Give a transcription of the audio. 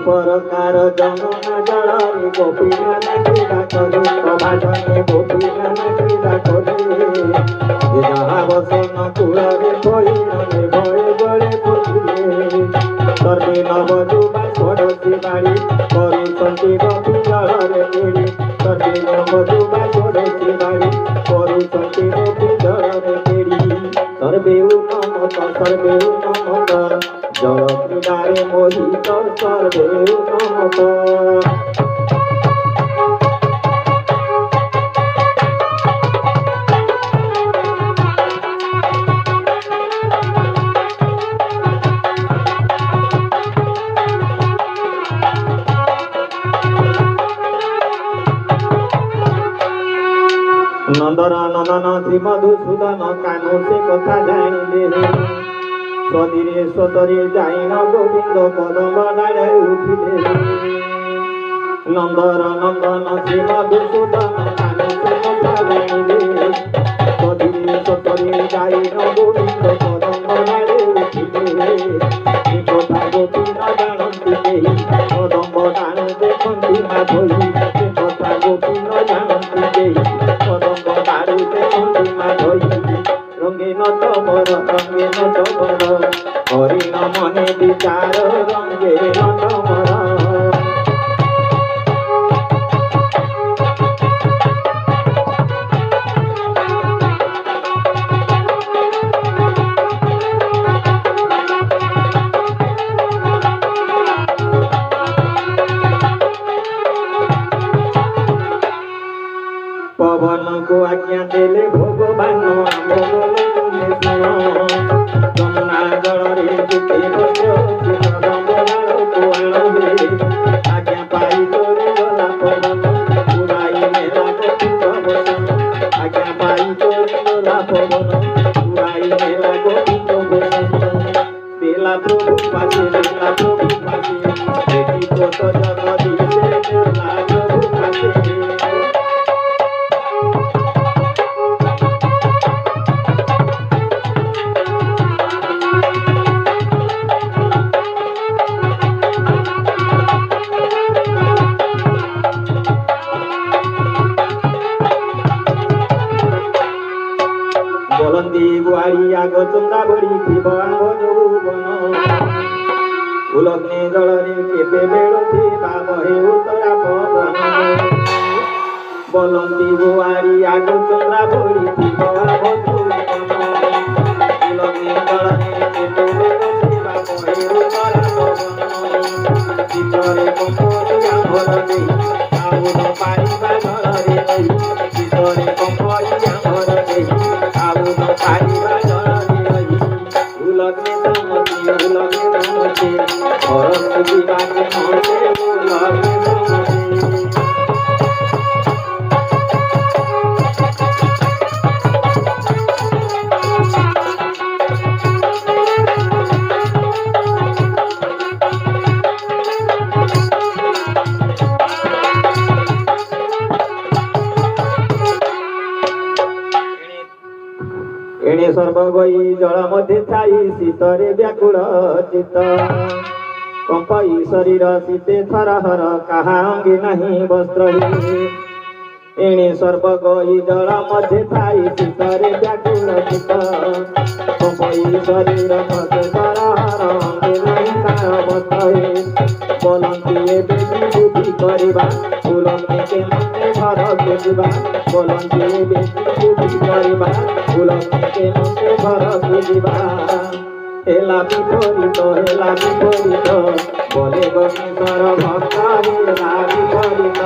प्रकार जमुना जल गोपी मन क्रीड़ा करे प्रभाजने गोपी मन क्रीड़ा करे जहाँ बसन कूल कोई निर्भय बड़े पुछिले सर्वे नवजुवा षोडशी बाड़ी करुछंती गोपी जल क्रीड़ी सर्वे नवजुवा षोडशी बाड़ी करुछंती गोपी जल क्रीड़ी सर्वे उन्नत जल क्रीडारे मोहित सर्वे उन्नत नंदन नंदन श्री मधुसूदन कानू से कथा जानिले सदीरे सतरे जाइन गोविंद कदम डाले उठिले नंदन नंदन श्री मधुसूदन कानू से कथा जानिले सदीरे सतरे जाइन गोविंद कदम डाले उठिले कथा गोपी न जानती केही कदम डाले देखती ना धोई कथा गोपी न जानती केही रंगीन तमर हरिण मने विचार रंगीन तमर पवन को आज्ञा देले भगवान जमुना जल आज्ञा पाई चोरी गला पवन पुराई मेला गोविंद भूषण आज्ञा पाई चोरी गला पवन पुराई मेला गोविंद भूषण बेला प्रभु पासे देखी तो जगदीश बेला प्रभु पासे बोलंदी गुआरी आग चंदा बड़ी थी बांगो जोबन उलग्ने जलरे केते बेड़ थी बाबहे उतरा पवन बोलंदी गुआरी आग चंदा बड़ी थी बांगो जोबन उलग्ने जलरे केते बेड़ थी बाबहे उतरा पवन चितरे कंपरिया भर दे आउन पारिबा जलरे नहीं चितरे कंपरिया भर दे आउन पारिबा जलरे नहीं उलग्ने तमसे भरत विवाह मते उलग्ने तमसे एणे सर्वगई जल मध्ये थाई शीतरे व्याकुल चित्त कंपई शरीर शीते थरहर कहा अंगी नहीं वस्त्र एणे सर्वगई जल मध्ये थाई शीतरे व्याकुल चित्त कंपई शरीर मध्ये थरहर अंगी नहीं तार वस्त्र बोलंती ए बेटी बुद्धि करिबा फुलंती के मते घर खोजिबा बोलंती ए बेटी बुद्धि करिबा फुलंती के मते घर खोजिबा हेला विपरीत बोले गोविंदर भक्त हेला विपरीत